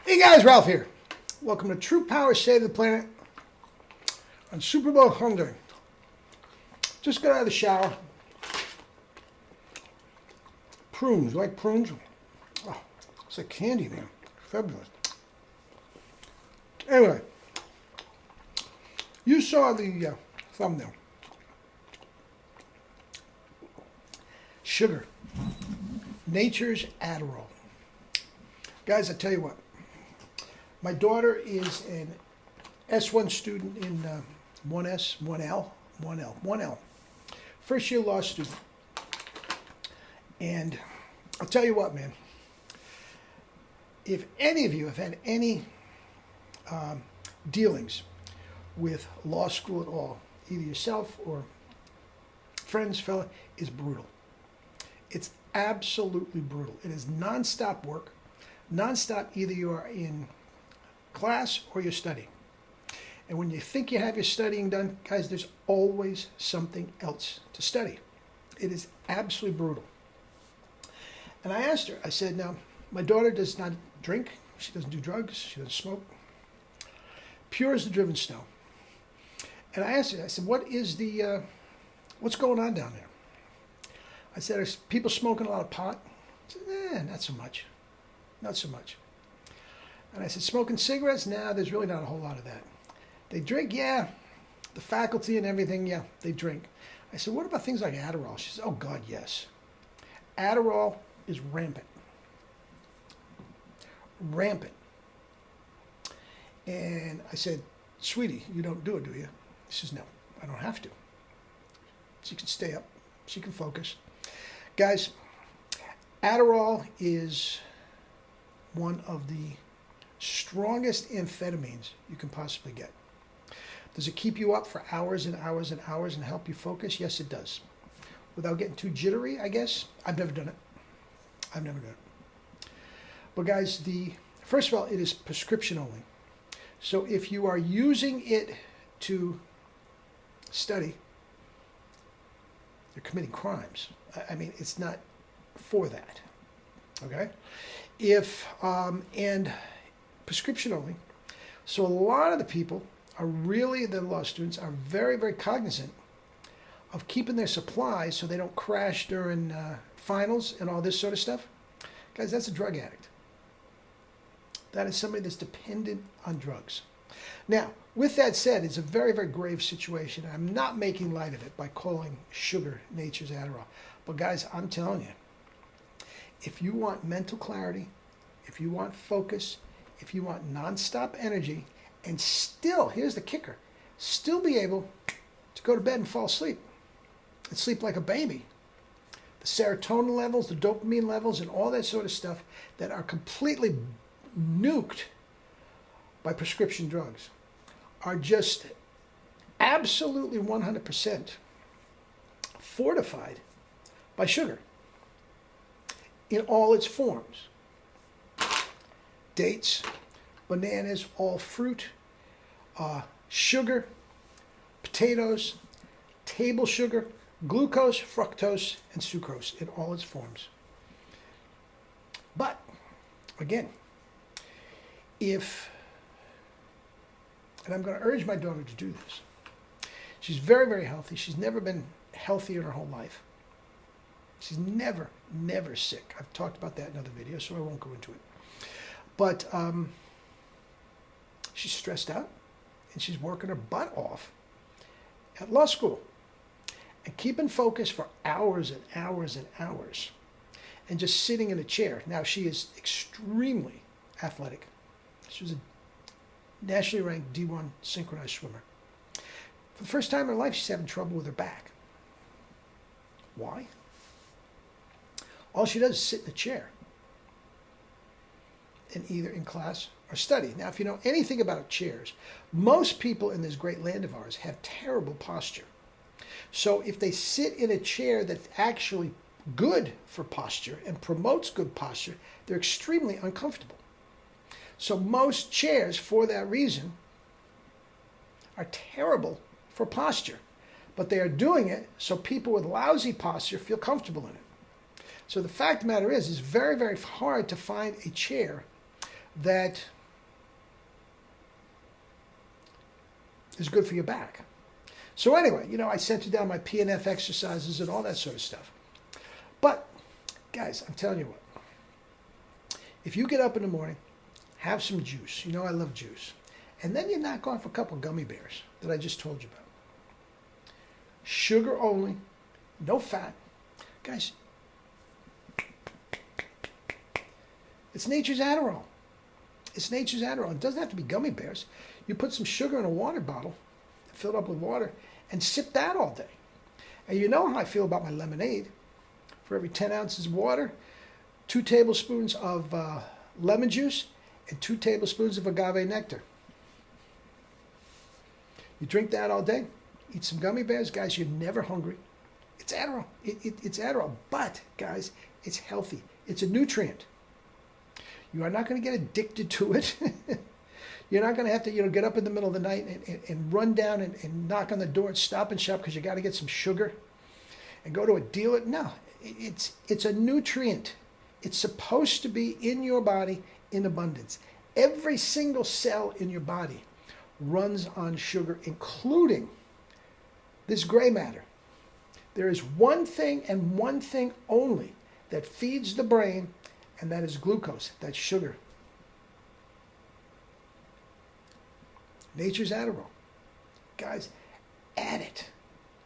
Hey guys, Ralph here. Welcome to True Power Save the Planet on Super Bowl Sunday. Just got out of the shower. Prunes, you like prunes? Oh, it's like candy, man. Fabulous. Anyway, you saw the thumbnail. Sugar. Nature's Adderall. Guys, I tell you what. My daughter is an S1 student in 1S, 1L. First year law student. And I'll tell you what, man. If any of you have had any dealings with law school at all, either yourself or friends, fella, is brutal. It's absolutely brutal. It is nonstop work. Nonstop, either you are in class or you're studying. And when you think you have your studying done, guys, there's always something else to study. It is absolutely brutal. And I asked her, I said, now, my daughter does not drink. She doesn't do drugs. She doesn't smoke. Pure as the driven snow. And I asked her, I said, what's going on down there? I said, are people smoking a lot of pot? She said, not so much. Not so much. And I said, smoking cigarettes? Nah, there's really not a whole lot of that. They drink? Yeah. The faculty and everything, yeah, they drink. I said, what about things like Adderall? She said, oh, God, yes. Adderall is rampant. Rampant. And I said, sweetie, you don't do it, do you? She says, no, I don't have to. She can stay up. She can focus. Guys, Adderall is one of the strongest amphetamines you can possibly get. Does it keep you up for hours and hours and hours and help you focus? Yes, it does. Without getting too jittery, I guess. I've never done it. I've never done it. But guys, first of all, it is prescription only. So if you are using it to study, you're committing crimes. I mean, it's not for that. Okay? And prescription only. So a lot of the people the law students are very, very cognizant of keeping their supplies so they don't crash during finals and all this sort of stuff. Guys, that's a drug addict. That is somebody that's dependent on drugs. Now, with that said, it's a very, very grave situation. I'm not making light of it by calling sugar nature's Adderall. But guys, I'm telling you, if you want mental clarity, if you want focus, if you want nonstop energy, and still, here's the kicker, still be able to go to bed and fall asleep and sleep like a baby. The serotonin levels, the dopamine levels, and all that sort of stuff that are completely nuked by prescription drugs are just absolutely 100% fortified by sugar in all its forms. Dates, bananas, all fruit, sugar, potatoes, table sugar, glucose, fructose, and sucrose in all its forms. But, again, and I'm going to urge my daughter to do this. She's very, very healthy. She's never been healthy in her whole life. She's never sick. I've talked about that in other videos, so I won't go into it. But she's stressed out, and she's working her butt off at law school and keeping focus for hours and hours and hours and just sitting in a chair. Now, she is extremely athletic. She was a nationally ranked D1 synchronized swimmer. For the first time in her life, she's having trouble with her back. Why? All she does is sit in a chair and either in class or study. Now, if you know anything about chairs, most people in this great land of ours have terrible posture. So if they sit in a chair that's actually good for posture and promotes good posture, they're extremely uncomfortable. So most chairs, for that reason, are terrible for posture. But they are doing it so people with lousy posture feel comfortable in it. So the fact of the matter is, it's very, very hard to find a chair that is good for your back. So anyway, you know, I sent you down my PNF exercises and all that sort of stuff. But, guys, I'm telling you what. If you get up in the morning, have some juice. You know I love juice. And then you knock off a couple gummy bears that I just told you about. Sugar only, no fat. Guys, it's nature's Adderall. It's nature's Adderall. It doesn't have to be gummy bears. You put some sugar in a water bottle, fill it up with water, and sip that all day. And you know how I feel about my lemonade. For every 10 ounces of water, 2 tablespoons of lemon juice, and 2 tablespoons of agave nectar. You drink that all day, eat some gummy bears, guys, you're never hungry. It's Adderall. It's Adderall. But, guys, it's healthy. It's a nutrient. You are not going to get addicted to it. You're not going to have to, get up in the middle of the night and run down and knock on the door at Stop and Shop because you got to get some sugar and go to a dealer. No, it's a nutrient. It's supposed to be in your body in abundance. Every single cell in your body runs on sugar, including this gray matter. There is one thing and one thing only that feeds the brain, and that is glucose. That's sugar. Nature's Adderall. Guys, add it.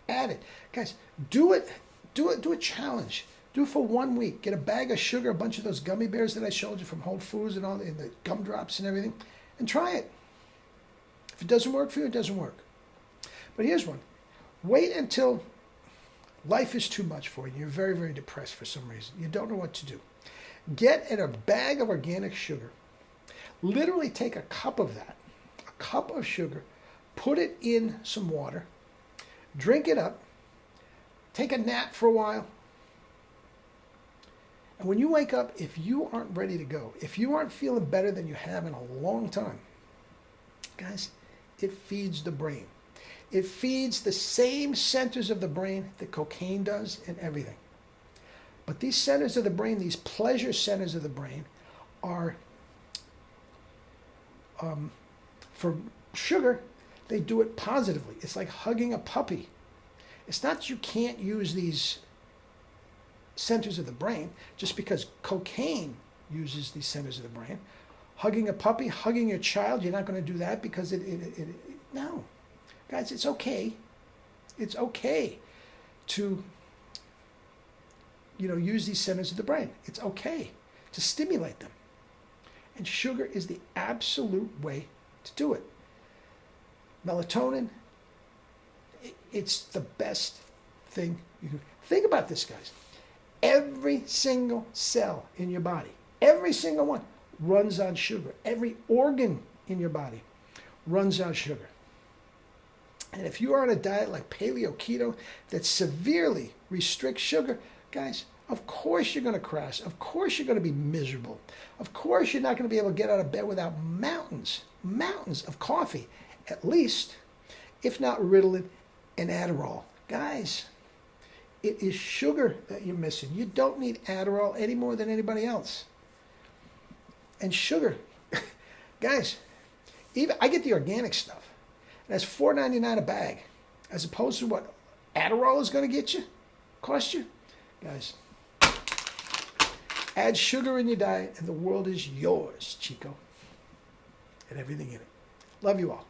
Add it. Guys, do it. Do a challenge. Do it for 1 week. Get a bag of sugar, a bunch of those gummy bears that I showed you from Whole Foods and all, and the gumdrops and everything, and try it. If it doesn't work for you, it doesn't work. But here's one. Wait until life is too much for you. You're very, very depressed for some reason. You don't know what to do. Get in a bag of organic sugar. Literally take a cup of that, a cup of sugar, put it in some water, drink it up, take a nap for a while. And when you wake up, if you aren't ready to go, if you aren't feeling better than you have in a long time, guys, it feeds the brain. It feeds the same centers of the brain that cocaine does and everything. But these centers of the brain, these pleasure centers of the brain, are, for sugar, they do it positively. It's like hugging a puppy. It's not that you can't use these centers of the brain just because cocaine uses these centers of the brain. Hugging a puppy, hugging your child, you're not going to do that because no. Guys, it's okay. It's okay to, use these centers of the brain. It's okay to stimulate them. And sugar is the absolute way to do it. Melatonin, it's the best thing you can. Think about this, guys. Every single cell in your body, every single one, runs on sugar. Every organ in your body runs on sugar. And if you are on a diet like paleo keto that severely restricts sugar, guys, of course you're going to crash. Of course you're going to be miserable. Of course you're not going to be able to get out of bed without mountains of coffee, at least, if not Ritalin and Adderall. Guys, it is sugar that you're missing. You don't need Adderall any more than anybody else. And sugar, guys, even I get the organic stuff. That's $4.99 a bag, as opposed to what Adderall is going to get you, cost you. Guys, add sugar in your diet, and the world is yours, Chico, and everything in it. Love you all.